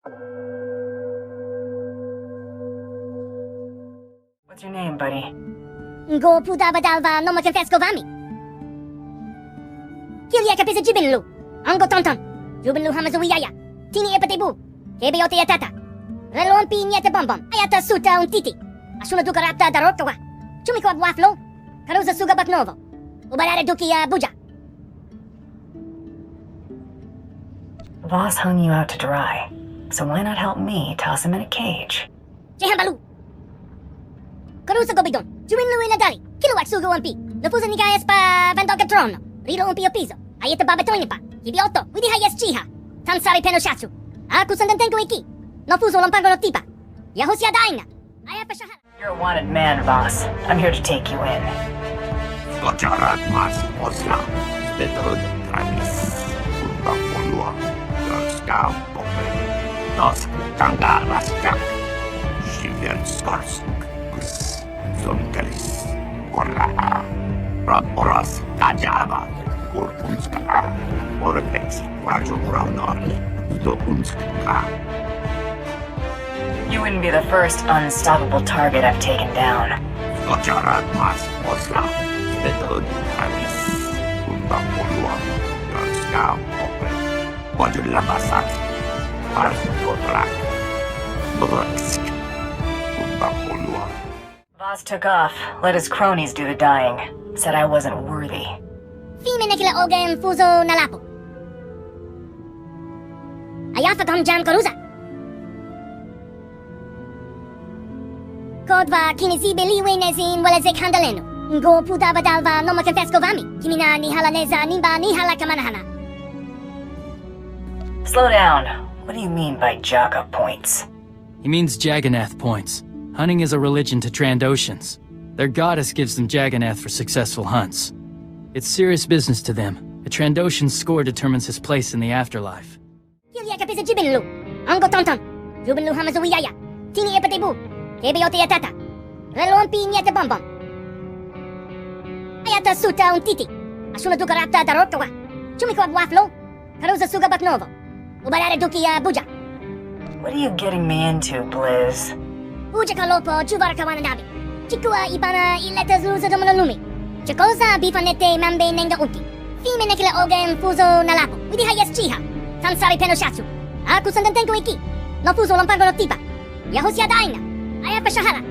What's your name, buddy? Go pudava dalva no confesco vami. Kilia kapisa jibinlu. Ango tonton. Jubinlu hamazuiyaya. Tini epatebu. Kebeote yatata. Relon pi niete bombom. Ayata suta un titi. Asuna duka rapta darokawa. Chumiko abwaflo. Karuza suga baknovo. Ubarare dukia buja. Voss hung you out to dry, so why not help me toss him in a cage? Jehambalu. Karuza gobidon. Jubinlu inadari. Kilowatt suga umpi. Lofuza nikayas pa vandoga trono. Rilo umpi opizo. Ayeta babatoine pa. Hibioto. Widi hayas chiha. Tansari penoshatsu. Aku sandantenko iki. No fuso lompango no tipa. Yahosia daina. Ayapashahara. You're a wanted man, Voss. I'm here to take you in. Kocarat mas osla. Betul travis. Urbang poluang. Skau pope. Nos tangga raskak. Shivian skars. Kus. Zonkelis. Korlaha. Raporas kajava. Kurpunska. Orpex. Waju braunarli. Dopunska. You wouldn't be the first unstoppable target I've taken down. Kocarat mas osla. Betul travis. Urbang poluang. Skau pope. Waju labasak. Harus kotlak. Remixed. Urbang poluang. Voss took off, let his cronies do the dying. Said I wasn't worthy. Fime nekila ogen fuso nalapo. Ayafa kom jam koruza. Kodva kinisi beliwe nezin walezek handaleno. Go putava dalva no confesco vami. Kimina ni halaneza nimba ni hala kamanahana. Slow down. What do you mean by Jaga points? He means Jagannath points. Hunting is a religion to Trandoshans. Their goddess gives them Jagannath for successful hunts. It's serious business to them. A Trandoshan's score determines his place in the afterlife. Kilia kapisa jibinlu. Ango tonton. Jubinlu hamazuiyaya. Tini epatebu. Kebeote yatata. Relon pi niete bombom. Ayata suta un titi. Asuna duka rapta darokawa. Chumiko abwaflo. Karuza suga baknovo. Ubarare dukia buja. What are you getting me into, Blizz? Buja kalopo chuvara kawananabi. Chikua ibana iletas luza domonolumi. Chakosa bifanete mambe nenga uki. Fime nekila ogen fuso nalapo. Widi hayas chiha. Tansari penoshatsu. Aku sandantenko iki. No fuso lompango no tipa. Yahosia daina. Ayapashahara.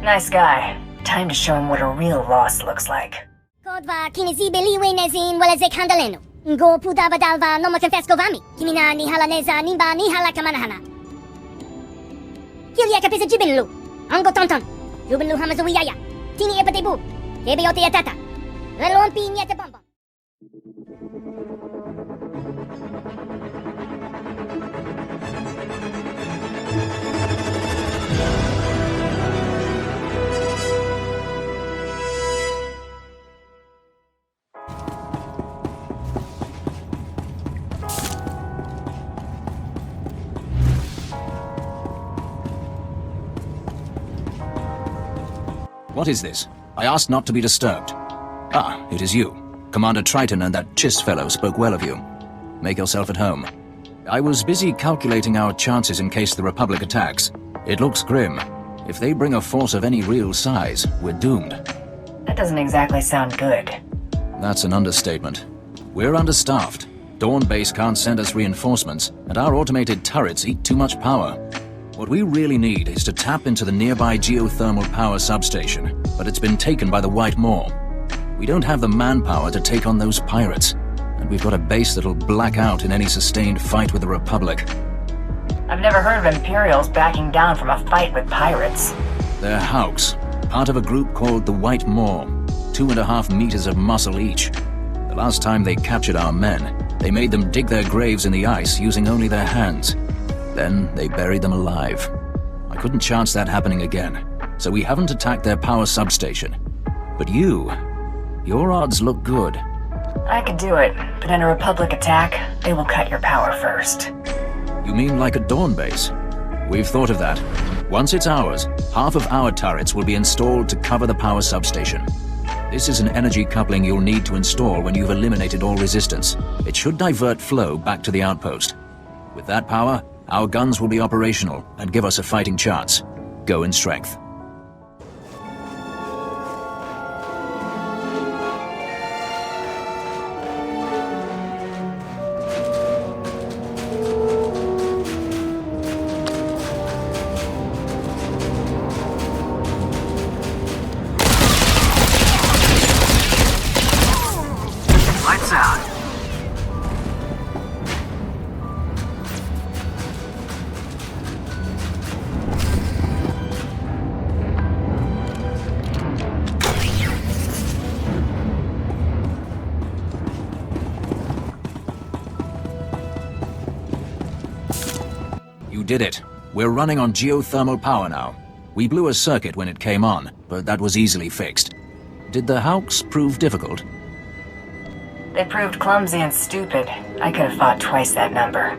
Nice guy. Time to show him what a real Voss looks like. Kodva kinisi beliwe nezin walezek handaleno. Go pudava dalva no confesco vami. Kimina ni halaneza nimba ni hala kamanahana. Kilia kapisa jibinlu. Ango tonton. Jubinlu hamazuiyaya. Tini epatebu. Kebeote yatata. Relon pi niete bombom. What is this? I asked not to be disturbed. Ah, it is you. Commander Triton and that Chiss fellow spoke well of you. Make yourself at home. I was busy calculating our chances in case the Republic attacks. It looks grim. If they bring a force of any real size, we're doomed. That doesn't exactly sound good. That's an understatement. We're understaffed. Dawn Base can't send us reinforcements, and our automated turrets eat too much power. What we really need is to tap into the nearby geothermal power substation, but it's been taken by the White Moor. We don't have the manpower to take on those pirates, and we've got a base that'll black out in any sustained fight with the Republic. I've never heard of Imperials backing down from a fight with pirates. They're Hauks, part of a group called the White Moor, 2.5 meters of muscle each. The last time they captured our men, they made them dig their graves in the ice using only their hands. Then they buried them alive. I couldn't chance that happening again, so we haven't attacked their power substation. But your odds look good. I could do it, but in a Republic attack, they will cut your power first. You mean like a Dawn base? We've thought of that. Once it's ours, half of our turrets will be installed to cover the power substation. This is an energy coupling you'll need to install when you've eliminated all resistance. It should divert flow back to the outpost. With that power, our guns will be operational and give us a fighting chance. Go in strength. Lights out. You did it. We're running on geothermal power now. We blew a circuit when it came on, but that was easily fixed. Did the Hawks prove difficult? They proved clumsy and stupid. I could have fought twice that number.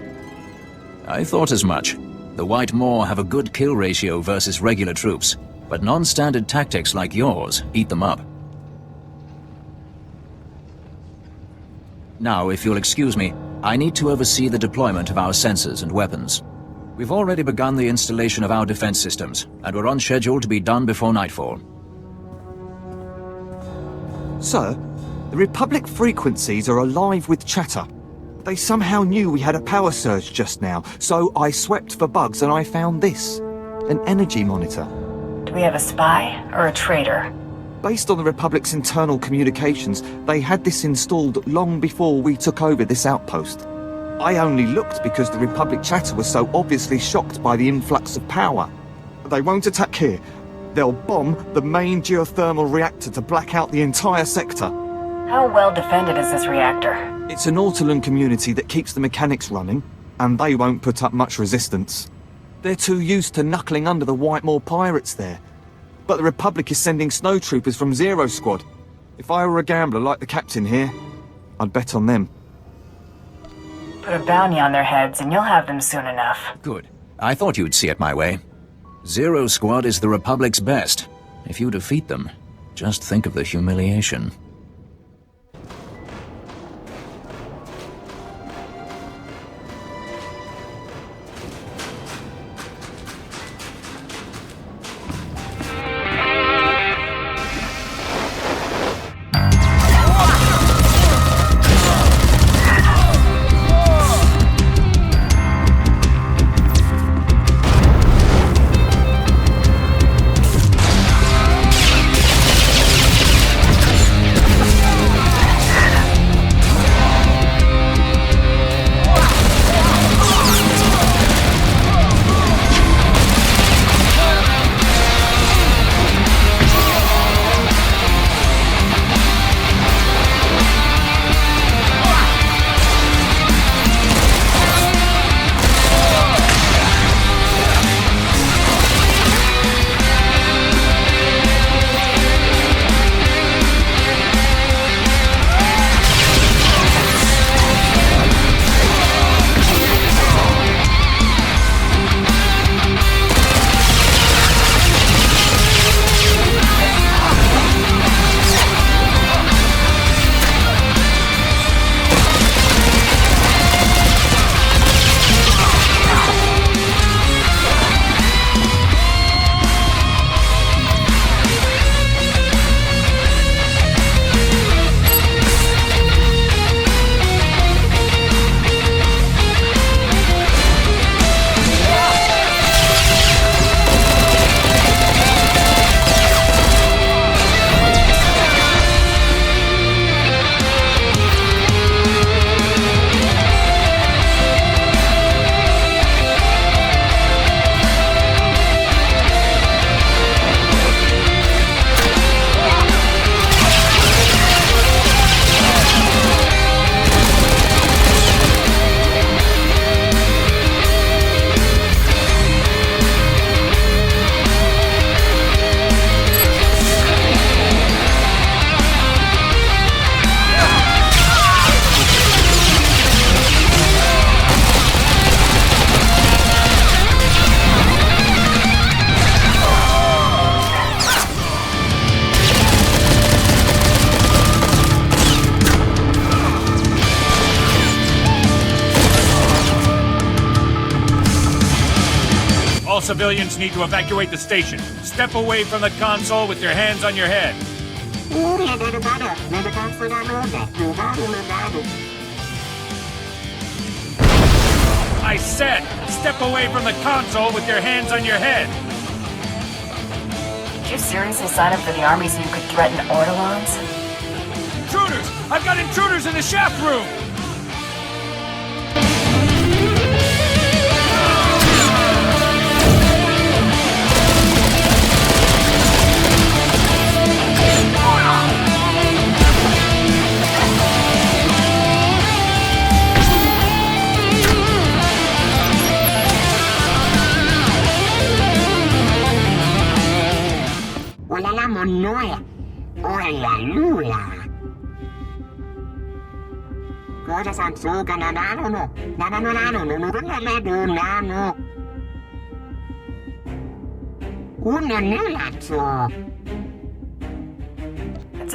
I thought as much. The White Moor have a good kill ratio versus regular troops, but non-standard tactics like yours eat them up. Now, if you'll excuse me, I need to oversee the deployment of our sensors and weapons. We've already begun the installation of our defense systems, and we're on schedule to be done before nightfall. Sir, the Republic frequencies are alive with chatter. They somehow knew we had a power surge just now, so I swept for bugs and I found this. An energy monitor. Do we have a spy or a traitor? Based on the Republic's internal communications, they had this installed long before we took over this outpost. I only looked because the Republic chatter was so obviously shocked by the influx of power. They won't attack here. They'll bomb the main geothermal reactor to black out the entire sector. How well defended is this reactor? It's an Ortolan community that keeps the mechanics running, and they won't put up much resistance. They're too used to knuckling under the Whitemore pirates there. But the Republic is sending snowtroopers from Zero Squad. If I were a gambler like the captain here, I'd bet on them. Put a bounty on their heads and you'll have them soon enough. Good. I thought you'd see it my way. Zero Squad is the Republic's best. If you defeat them, just think of the humiliation. All civilians need to evacuate the station. Step away from the console with your hands on your head. I said, step away from the console with your hands on your head. Did you seriously sign up for the army so you could threaten Ortolans? Intruders! I've got intruders in the shaft room!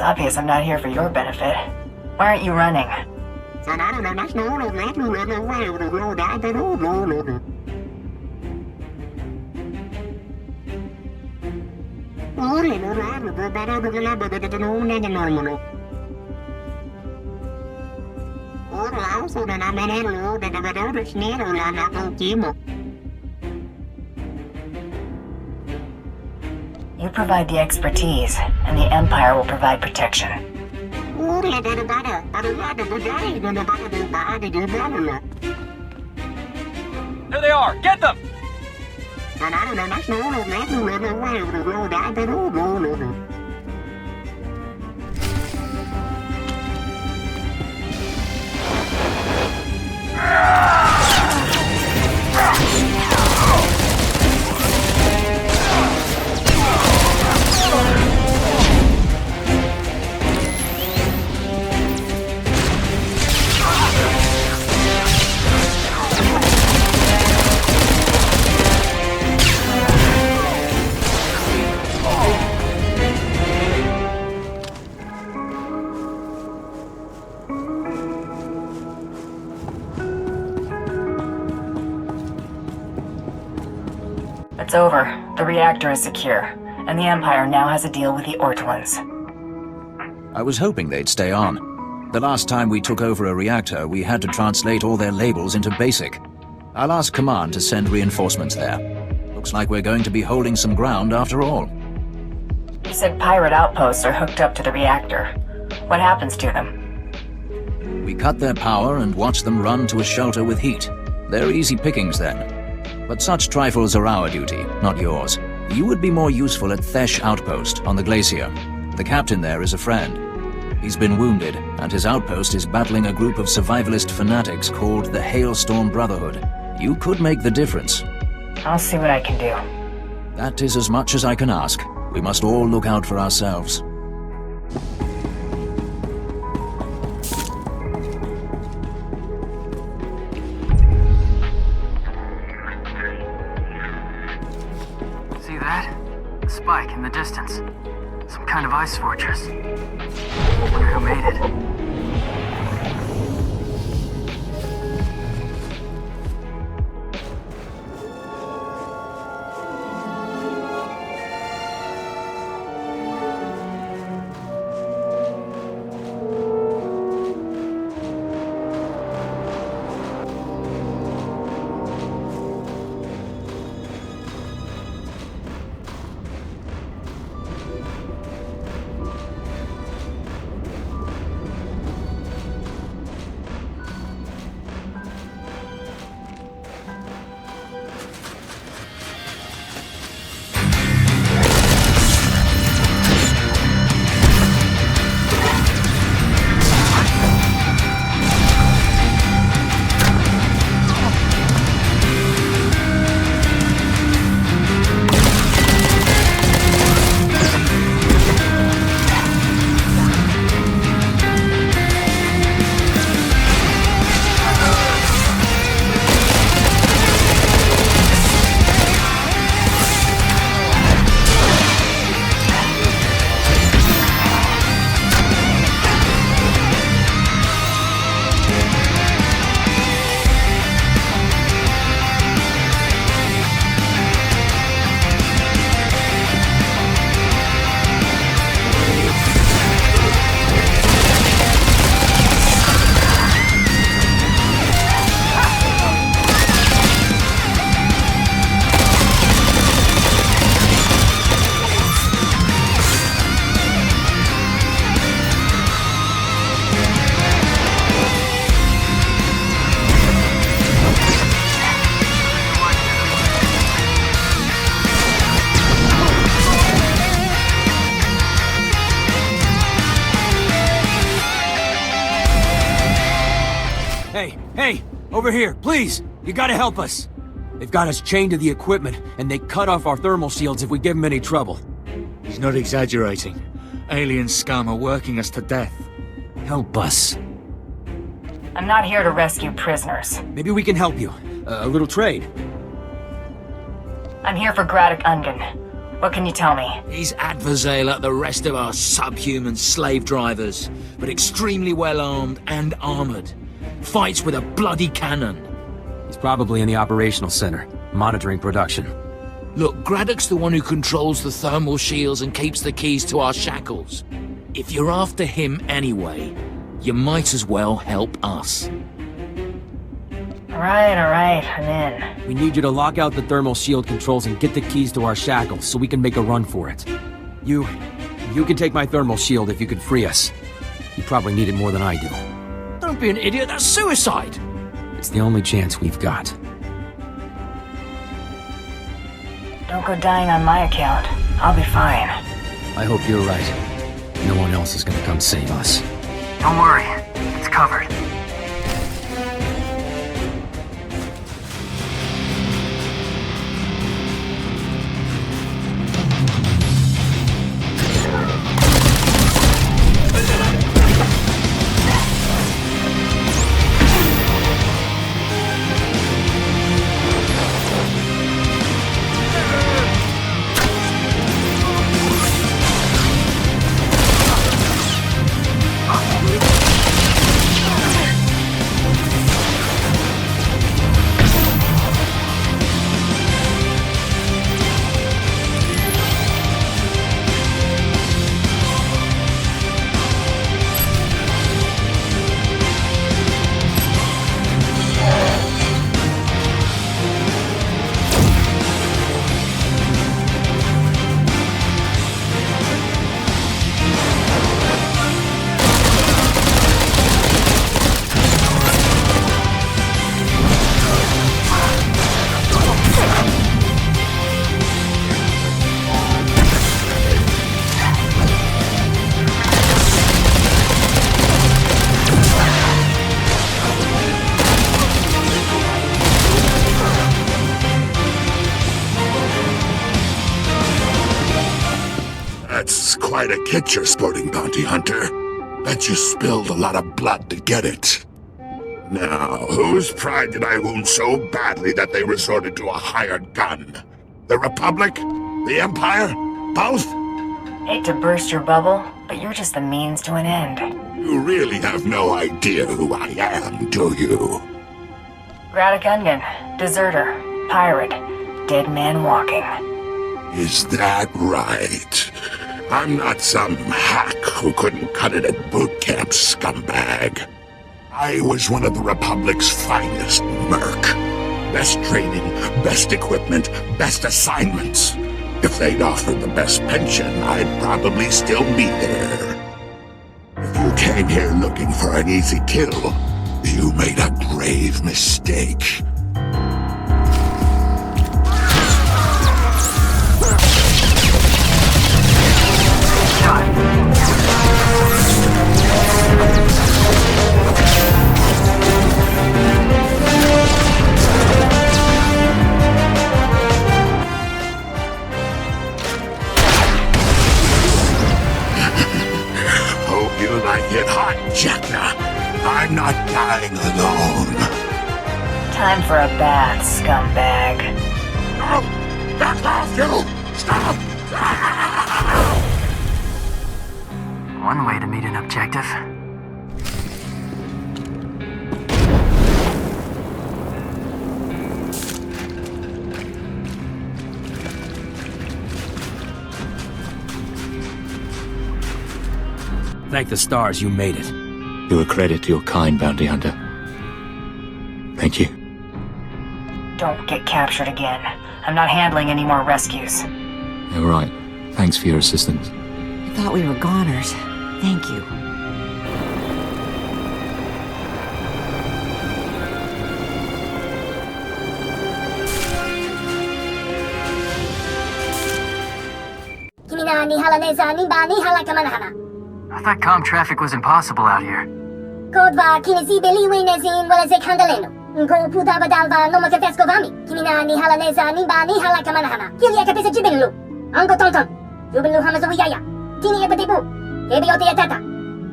It's obvious I'm not here for your benefit. Why aren't you running? You provide the expertise, and the Empire will provide protection. There they are! Get them! It's over. The reactor is secure, and the Empire now has a deal with the Ortolans. I was hoping they'd stay on. The last time we took over a reactor, we had to translate all their labels into BASIC. I'll ask Command to send reinforcements there. Looks like we're going to be holding some ground after all. You said pirate outposts are hooked up to the reactor. What happens to them? We cut their power and watch them run to a shelter with heat. They're easy pickings then. But such trifles are our duty, not yours. You would be more useful at Thesh Outpost on the glacier. The captain there is a friend. He's been wounded, and his outpost is battling a group of survivalist fanatics called the Hailstorm Brotherhood. You could make the difference. I'll see what I can do. That is as much as I can ask. We must all look out for ourselves. See that? A spike in the distance. Some kind of ice fortress. Wonder who made it. Over here, please! You gotta help us! They've got us chained to the equipment, and they cut off our thermal shields if we give them any trouble. He's not exaggerating. Alien scum are working us to death. Help us. I'm not here to rescue prisoners. Maybe we can help you. A little trade. I'm here for Graddock Ungen. What can you tell me? He's adversarial like the rest of our subhuman slave drivers, but extremely well armed and armored. Fights with a bloody cannon. He's probably in the operational center, monitoring production. Look, Graddock's the one who controls the thermal shields and keeps the keys to our shackles. If you're after him anyway, you might as well help us. Alright, I'm in. We need you to lock out the thermal shield controls and get the keys to our shackles so we can make a run for it. You can take my thermal shield if you could free us. You probably need it more than I do. Don't be an idiot, that's suicide! It's the only chance we've got. Don't go dying on my account. I'll be fine. I hope you're right. No one else is gonna come save us. Don't worry. It's covered. That's quite a kit you're sporting, Bounty Hunter. Bet you spilled a lot of blood to get it. Now, whose pride did I wound so badly that they resorted to a hired gun? The Republic? The Empire? Both? Hate to burst your bubble, but you're just the means to an end. You really have no idea who I am, do you? Graddock Ungen, deserter, pirate, dead man walking. Is that right? I'm not some hack who couldn't cut it at boot camp, scumbag. I was one of the Republic's finest merc. Best training, best equipment, best assignments. If they'd offered the best pension, I'd probably still be there. If you came here looking for an easy kill, you made a grave mistake. Hope you like it hot, Jackna. I'm not dying alone. Time for a bath, scumbag. No! Back off, you! Stop! One way to meet an objective. Thank the stars you made it. You're a credit to your kind, Bounty Hunter. Thank you. Don't get captured again. I'm not handling any more rescues. You're right. Thanks for your assistance. I thought we were goners. Thank you. I thought comm traffic was impossible out here. Kodva kinesi beliwinezin walezek handaleno. Ko puta badalva no mo kefesko vami. Kimina ni halaleza nimba ni halaka manahana. Kilia kapisa jibinlu. Ango tonton. Jubinlu hamazu yaya. Tini ebatibu. Ebiote yatata.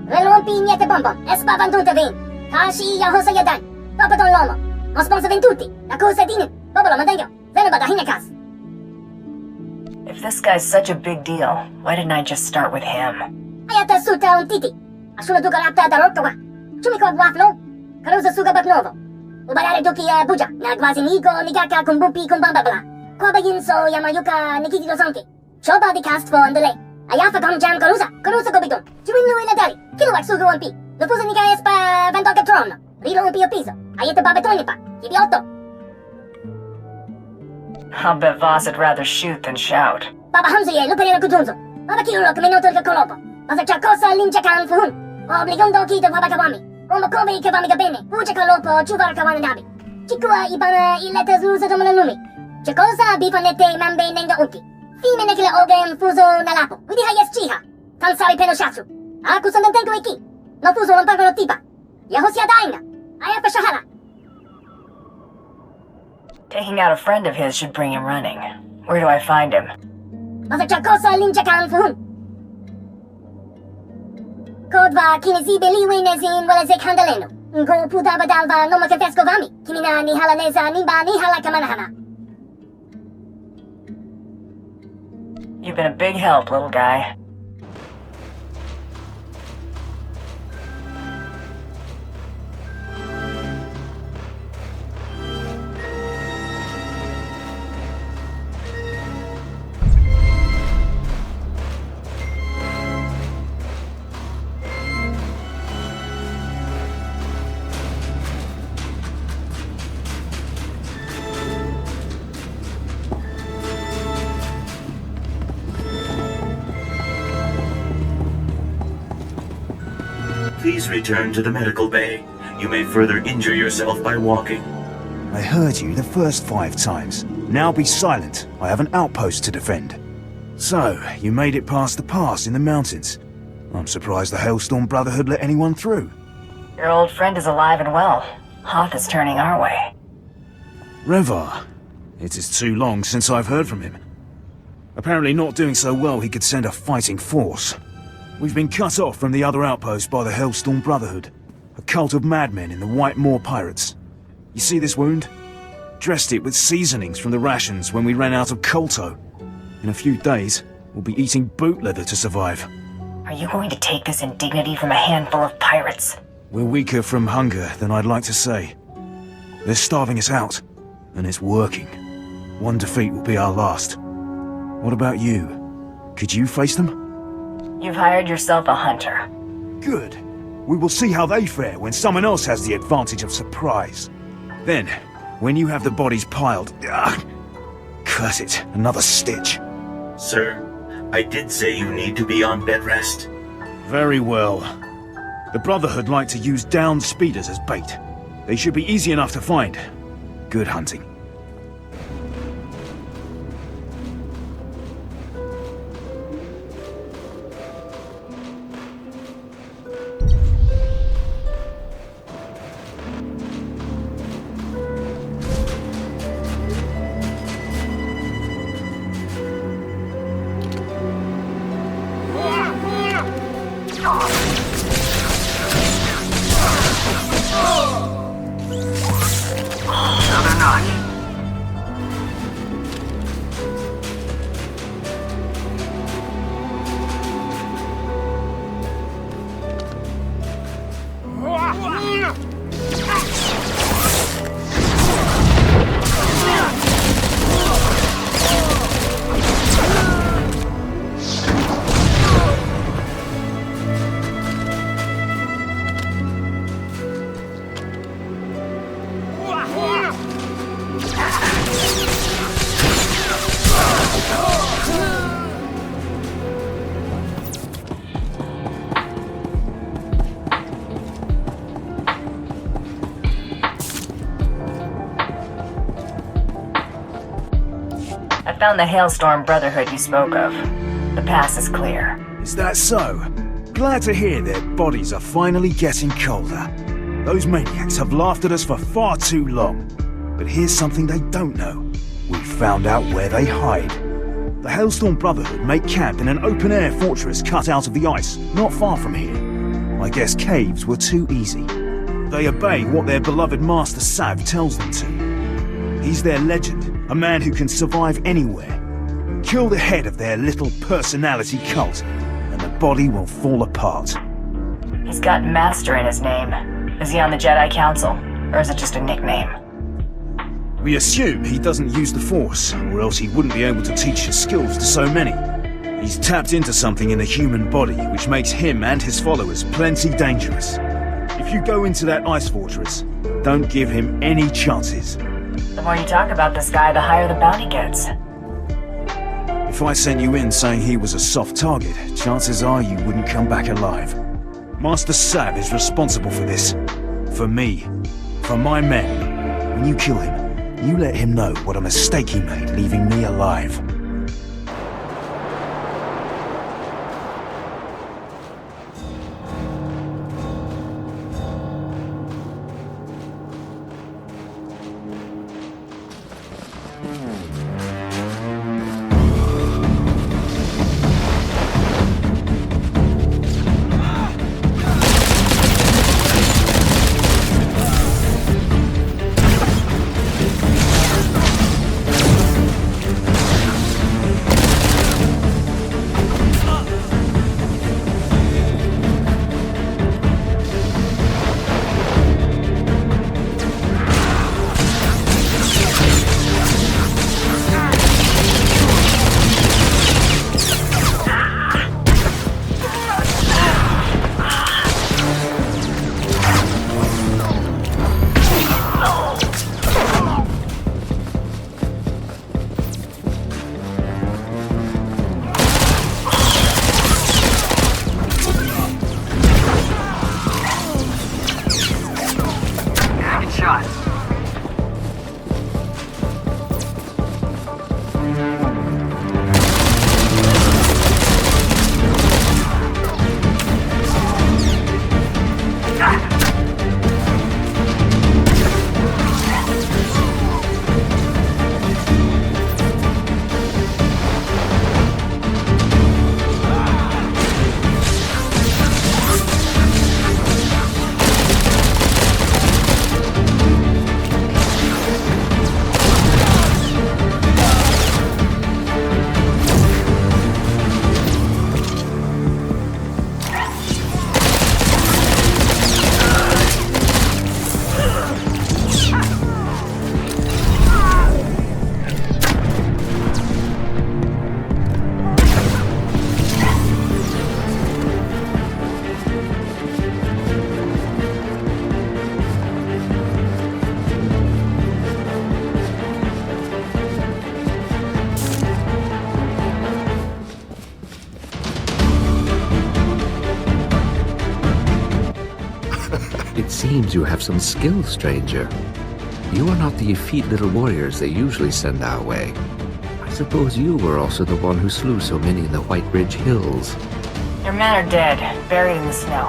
Relompi niete bonbon. Espa vantunta vin. Kashi ya hosa yadan. Papaton lomo. Osponsa ventuti. La cosa dinin. Bobolo mandengo. Venubada hinekas. If this guy's such a big deal, why didn't I just start with him? Ayata suta un titi. Asuna duka rapta da rottowa. Chumiko wafno. Karuza suga baknovo. Ubarare duki buja. Nagwazi nigo nigaka kumbupi kumbambabla. Koba yinso yamayuka nikiti dosonki. Choba di cast for ndele. Ayafa kom jam karuza. Karuza gobidon. Juwinlu inadari. Kilowak suga un pi. Lufuza niga espa vendoka trono. Rilo un pio piso. Ayeta babetonipa. Kibiotto. I'll bet Voss would rather shoot than shout. Baba Hamzuye luperira kutunzo. Baba Kirolo kaminoto ka kolopo. Basa chakosa lincha kan fuhun. Obligondo kita baba kawami. Ombo kobe kawami gabene. Uja kalopo chuvar kawana nabi. Chikua ibana ileta zuza domana lumi. Chakosa bifanete mambe nenga unti. Fime nekile ogen fuzo nalapo. Widi hayes chiha. Kansari peno shatsu. Aku sandantenko iki. No fuzo lompagano tipa. Yahosia dainga. Ayapa shahara. Taking out a friend of his should bring him running. Where do I find him? Basa chakosa lincha kan fuhun. Kodva kinesibe liwenezin walezek handaleno. Ko puta badalva no mo kefesko vami. Kimina ni halaleza nimba ni halaka manahana. You've been a big help, little guy. Please return to the medical bay. You may further injure yourself by walking. I heard you the first 5 times. Now be silent. I have an outpost to defend. So, you made it past the pass in the mountains. I'm surprised the Hailstorm Brotherhood let anyone through. Your old friend is alive and well. Hoth is turning our way. Revar. It is too long since I've heard from him. Apparently not doing so well he could send a fighting force. We've been cut off from the other outpost by the Hailstorm Brotherhood, a cult of madmen in the White Moor Pirates. You see this wound? Dressed it with seasonings from the rations when we ran out of colto. In a few days, we'll be eating boot leather to survive. Are you going to take this indignity from a handful of pirates? We're weaker from hunger than I'd like to say. They're starving us out, and it's working. One defeat will be our last. What about you? Could you face them? You've hired yourself a hunter. Good. We will see how they fare when someone else has the advantage of surprise. Then, when you have the bodies piled... curse it, another stitch. Sir, I did say you need to be on bed rest. Very well. The Brotherhood like to use downed speeders as bait. They should be easy enough to find. Good hunting. I found the Hailstorm Brotherhood you spoke of. The pass is clear. Is that so? Glad to hear their bodies are finally getting colder. Those maniacs have laughed at us for far too long. But here's something they don't know. We found out where they hide. The Hailstorm Brotherhood make camp in an open-air fortress cut out of the ice, not far from here. I guess caves were too easy. They obey what their beloved Master Sav tells them to. He's their legend, a man who can survive anywhere. Kill the head of their little personality cult, and the body will fall apart. He's got Master in his name. Is he on the Jedi Council, or is it just a nickname? We assume he doesn't use the Force, or else he wouldn't be able to teach his skills to so many. He's tapped into something in the human body which makes him and his followers plenty dangerous. If you go into that ice fortress, don't give him any chances. The more you talk about this guy, the higher the bounty gets. If I sent you in saying he was a soft target, chances are you wouldn't come back alive. Master Sav is responsible for this. For me. For my men. When you kill him, you let him know what a mistake he made leaving me alive. It seems you have some skill, stranger. You are not the effete little warriors they usually send our way. I suppose you were also the one who slew so many in the White Ridge Hills. Your men are dead, buried in the snow.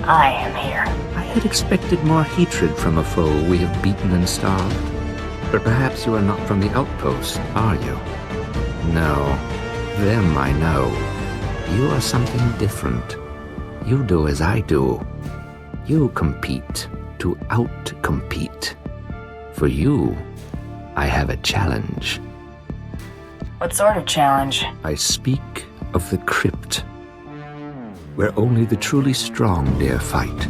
I am here. I had expected more hatred from a foe we have beaten and starved. But perhaps you are not from the outpost, are you? No. Them I know. You are something different. You do as I do. You compete to out-compete. For you, I have a challenge. What sort of challenge? I speak of the crypt, where only the truly strong dare fight.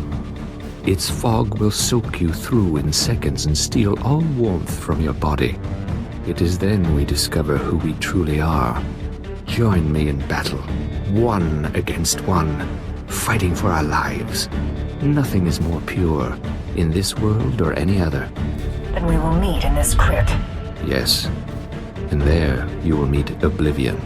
Its fog will soak you through in seconds and steal all warmth from your body. It is then we discover who we truly are. Join me in battle, one against one, fighting for our lives. Nothing is more pure, in this world or any other. Then we will meet in this crypt. Yes, and there you will meet Oblivion.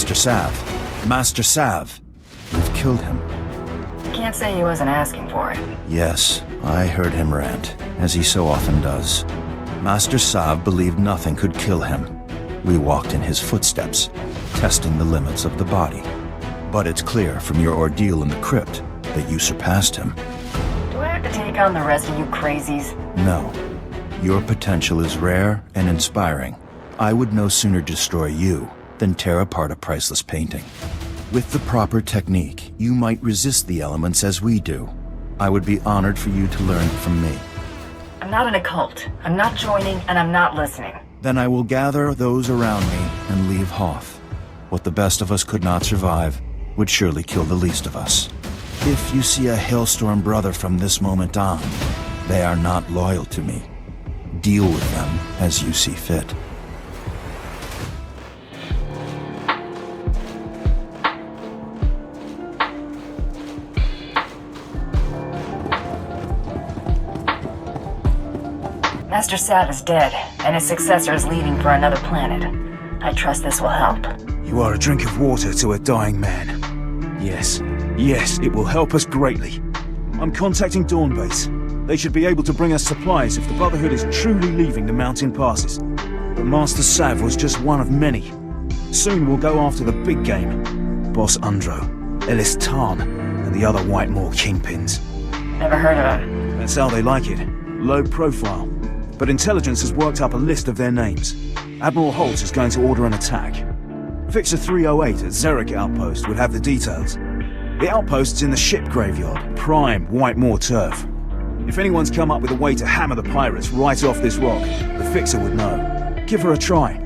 Master Sav. Master Sav. We've killed him. Can't say he wasn't asking for it. Yes, I heard him rant, as he so often does. Master Sav believed nothing could kill him. We walked in his footsteps, testing the limits of the body. But it's clear from your ordeal in the crypt that you surpassed him. Do I have to take on the rest of you crazies? No. Your potential is rare and inspiring. I would no sooner destroy you than tear apart a priceless painting. With the proper technique, you might resist the elements as we do. I would be honored for you to learn from me. I'm not in a cult. I'm not joining, and I'm not listening. Then I will gather those around me and leave Hoth. What the best of us could not survive would surely kill the least of us. If you see a Hailstorm brother from this moment on, they are not loyal to me. Deal with them as you see fit. Master Sav is dead, and his successor is leaving for another planet. I trust this will help. You are a drink of water to a dying man. Yes, it will help us greatly. I'm contacting Dawn Base. They should be able to bring us supplies if the Brotherhood is truly leaving the mountain passes. But Master Sav was just one of many. Soon we'll go after the big game. Boss Undro, Ellis Tarn, and the other Whitemore kingpins. Never heard of him. That's how they like it. Low profile. But intelligence has worked up a list of their names. Admiral Holt is going to order an attack. Fixer 308 at Xeric Outpost would have the details. The outpost's in the ship graveyard, prime Whitemore turf. If anyone's come up with a way to hammer the pirates right off this rock, the Fixer would know. Give her a try.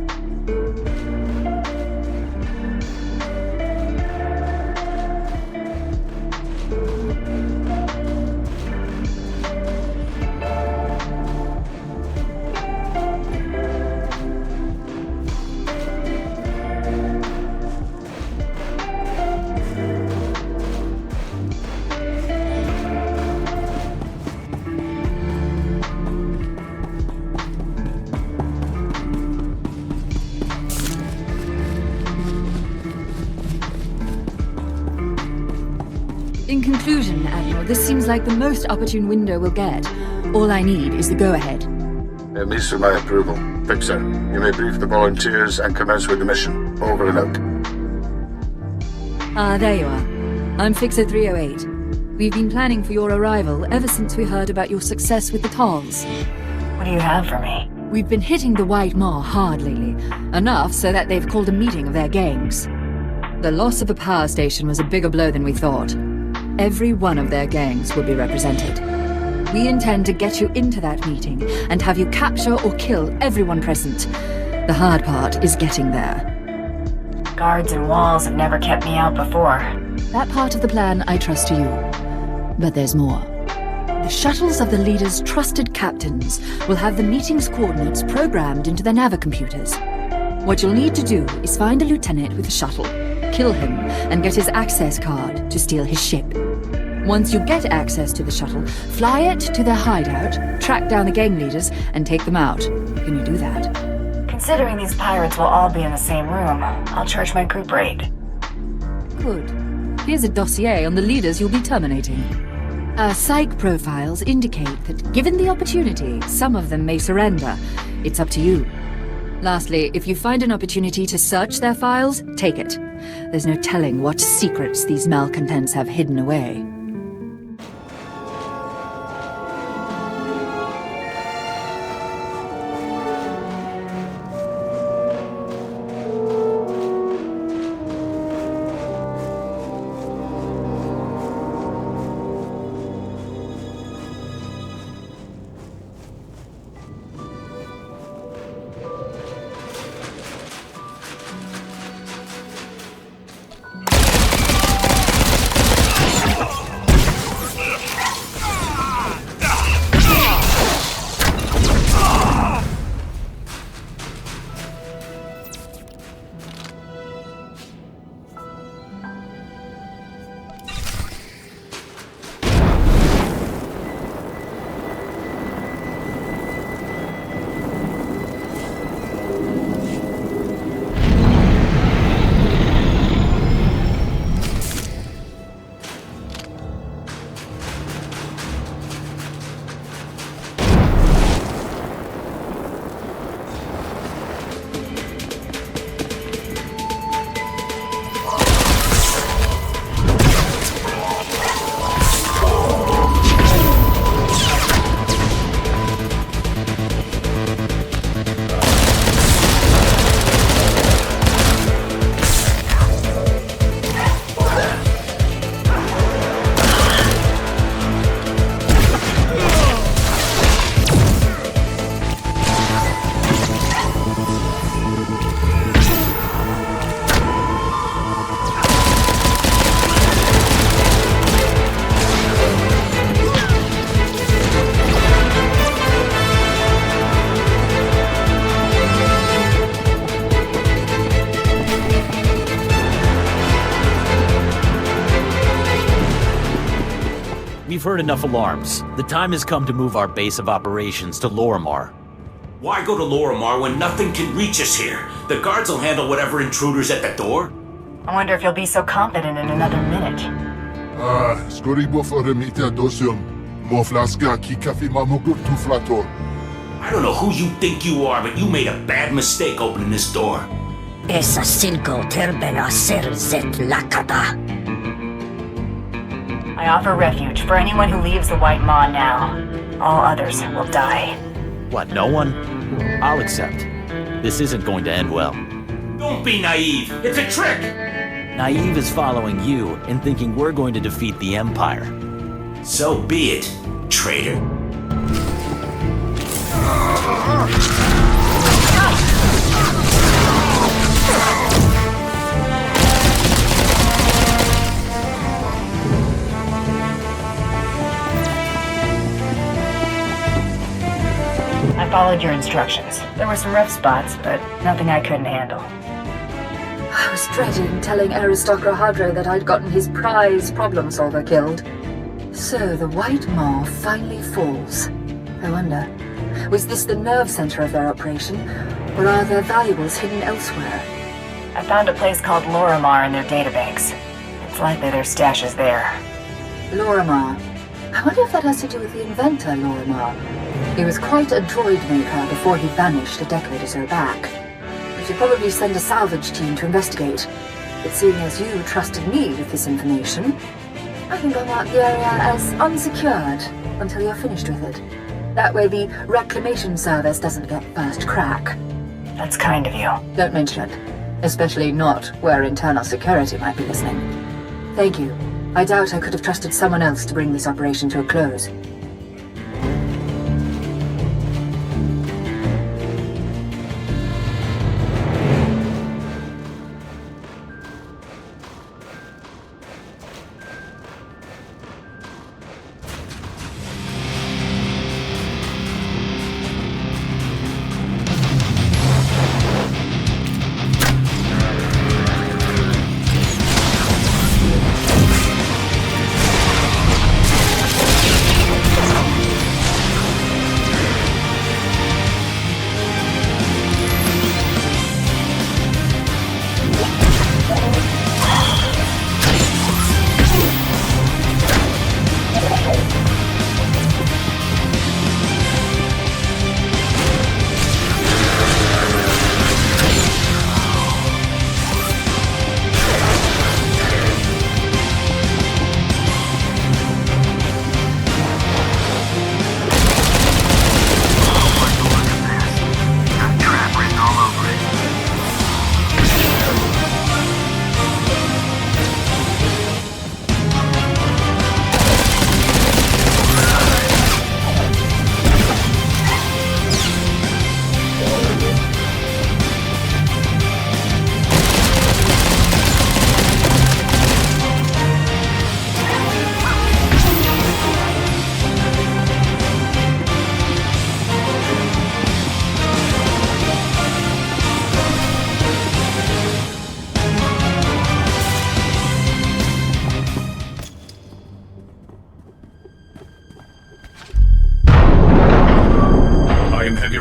In conclusion, Admiral, this seems like the most opportune window we'll get. All I need is the go-ahead. At least with my approval. Fixer, you may brief the volunteers and commence with the mission. Over and out. Ah, there you are. I'm Fixer 308. We've been planning for your arrival ever since we heard about your success with the Talls. What do you have for me? We've been hitting the White Maw hard lately. Enough so that they've called a meeting of their gangs. The loss of a power station was a bigger blow than we thought. Every one of their gangs will be represented. We intend to get you into that meeting and have you capture or kill everyone present. The hard part is getting there. Guards and walls have never kept me out before. That part of the plan I trust to you. But there's more. The shuttles of the leader's trusted captains will have the meeting's coordinates programmed into their navicomputers. What you'll need to do is find a lieutenant with a shuttle, kill him, and get his access card to steal his ship. Once you get access to the shuttle, fly it to their hideout, track down the gang leaders, and take them out. Can you do that? Considering these pirates will all be in the same room, I'll charge my group rate. Good. Here's a dossier on the leaders you'll be terminating. Our psych profiles indicate that given the opportunity, some of them may surrender. It's up to you. Lastly, if you find an opportunity to search their files, take it. There's no telling what secrets these malcontents have hidden away. We've heard enough alarms. The time has come to move our base of operations to Lorimar. Why go to Lorimar when nothing can reach us here? The guards will handle whatever intruders at the door. I wonder if you'll be so confident in another minute. Skoribo foremita dosium. Moflaska ki kafi mamugur tu flator. I don't know who you think you are, but you made a bad mistake opening this door. Esa silgo terbena ser zet lakata. I offer refuge for anyone who leaves the White Maw now. All others will die. What, no one? I'll accept. This isn't going to end well. Don't be naive. It's a trick. Naive is following you and thinking we're going to defeat the Empire. So be it, traitor. I followed your instructions. There were some rough spots, but nothing I couldn't handle. I was dreading telling Aristocra Hadre that I'd gotten his prize problem solver killed. So the White Maw finally falls. I wonder, was this the nerve center of their operation, or are their valuables hidden elsewhere? I found a place called Lorimar in their databanks. It's likely their stash is there. Lorimar. I wonder if that has to do with the inventor, Lorimar. He was quite a droid maker before he vanished a decade or so back. We should probably send a salvage team to investigate. But seeing as you trusted me with this information, I think I'll mark the area as unsecured until you're finished with it. That way the reclamation service doesn't get first crack. That's kind of you. Don't mention it. Especially not where internal security might be listening. Thank you. I doubt I could have trusted someone else to bring this operation to a close.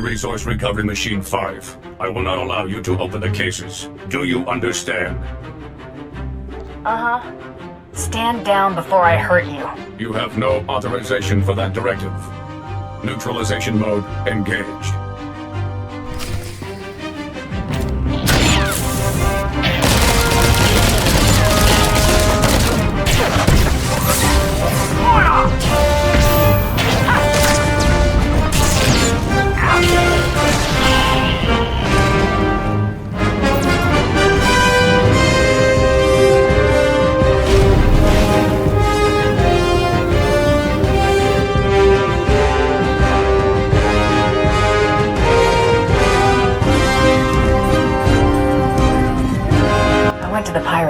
Resource Recovery Machine 5. I will not allow you to open the cases. Do you understand? Uh-huh. Stand down before I hurt you. You have no authorization for that directive. Neutralization mode engaged.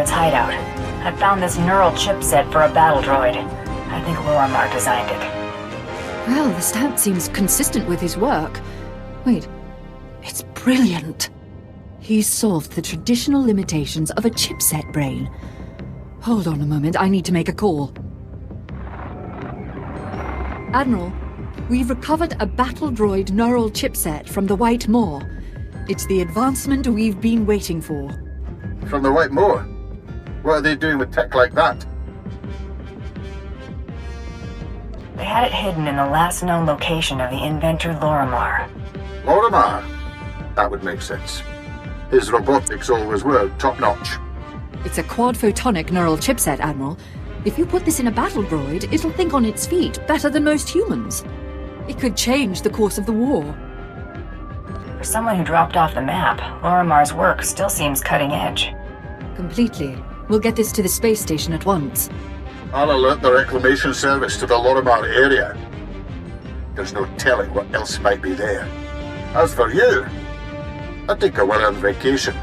Hideout. I found this neural chipset for a battle droid. I think Lorimar designed it. Well, the stamp seems consistent with his work. Wait, it's brilliant. He's solved the traditional limitations of a chipset brain. Hold on a moment, I need to make a call. Admiral, we've recovered a battle droid neural chipset from the White Moor. It's the advancement we've been waiting for. From the White Moor? What are they doing with tech like that? They had it hidden in the last known location of the inventor Lorimar. Lorimar? That would make sense. His robotics always were top-notch. It's a quad-photonic neural chipset, Admiral. If you put this in a battle droid, it'll think on its feet better than most humans. It could change the course of the war. For someone who dropped off the map, Lorimar's work still seems cutting edge. Completely. We'll get this to the space station at once. I'll alert the reclamation service to the Lorimar area. There's no telling what else might be there. As for you, I'd take a well-earned vacation.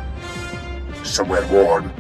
Somewhere warm.